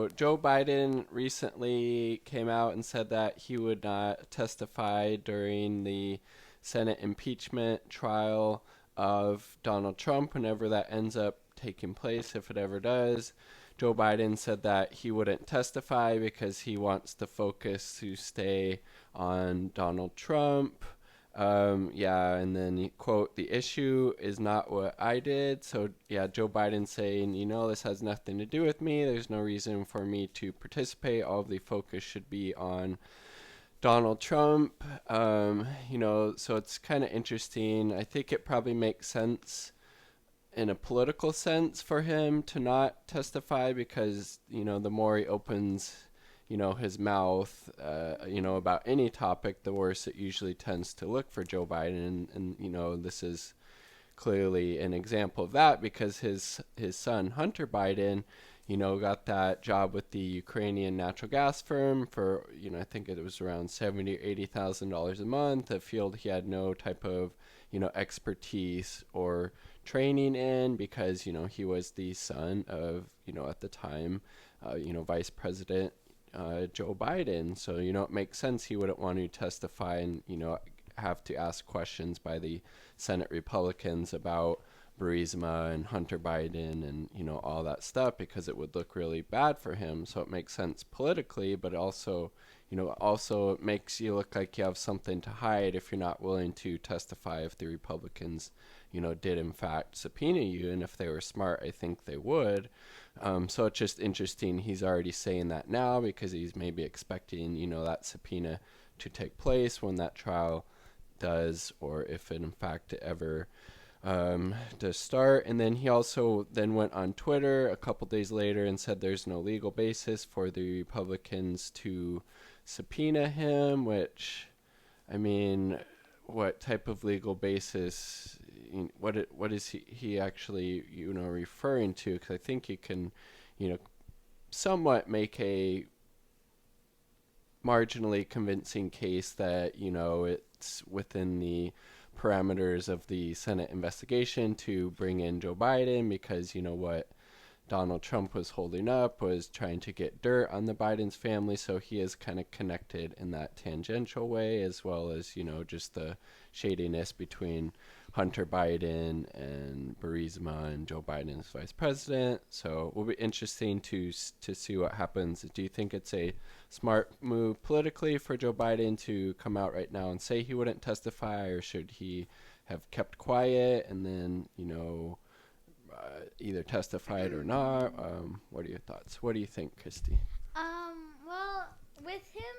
So Joe Biden recently came out and said that he would not testify during the Senate impeachment trial of Donald Trump whenever that ends up taking place, if it ever does. Joe Biden said that he wouldn't testify because he wants the focus to stay on Donald Trump. Yeah, and then quote, the issue is not what I did. So yeah, Joe Biden saying, this has nothing to do with me. There's no reason for me to participate. All of the focus should be on Donald Trump. So it's kind of interesting. I think it probably makes sense in a political sense for him to not testify because the more he opens his mouth about any topic, the worse it usually tends to look for Joe Biden. And this is clearly an example of that because his son Hunter Biden got that job with the Ukrainian natural gas firm for I think it was around $70,000 or $80,000 a month, a field he had no type of expertise or training in because he was the son of at the time Vice President Joe Biden. So it makes sense he wouldn't want to testify and have to ask questions by the Senate Republicans about Burisma and Hunter Biden and all that stuff because it would look really bad for him. So it makes sense politically, but also it makes you look like you have something to hide if you're not willing to testify if the Republicans did in fact subpoena you. And if they were smart, I think they would. So it's just interesting he's already saying that now because he's maybe expecting that subpoena to take place when that trial does, or if it in fact ever does start. And then he also then went on Twitter a couple days later and said there's no legal basis for the Republicans to subpoena him, which, I mean, what type of legal basis, what is he actually, referring to? Because I think you can, somewhat make a marginally convincing case that, it's within the parameters of the Senate investigation to bring in Joe Biden because, what Donald Trump was holding up was trying to get dirt on the Biden's family, so he is kind of connected in that tangential way, as well as just the shadiness between Hunter Biden and Burisma and Joe Biden as vice president. So it will be interesting to see what happens. Do you think it's a smart move politically for Joe Biden to come out right now and say he wouldn't testify, or should he have kept quiet and then either testified or not? What are your thoughts? What do you think, Christy? Well, with him,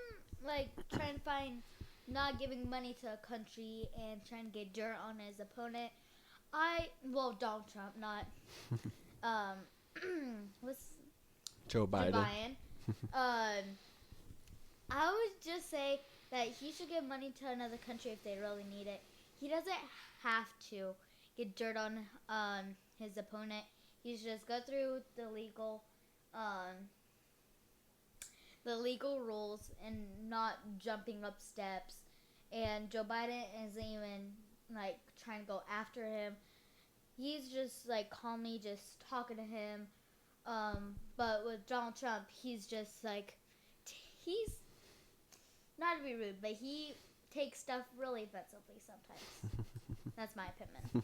trying to find not giving money to a country and trying to get dirt on his opponent, Donald Trump, not, what's Joe Joe Biden. Biden. I would just say that he should give money to another country if they really need it. He doesn't have to get dirt on his opponent. He should just go through the legal rules and not jumping up steps. And Joe Biden isn't even trying to go after him. He's just calmly just talking to him. But with Donald Trump, he's just he's not to be rude, but he takes stuff really offensively sometimes. That's my opinion.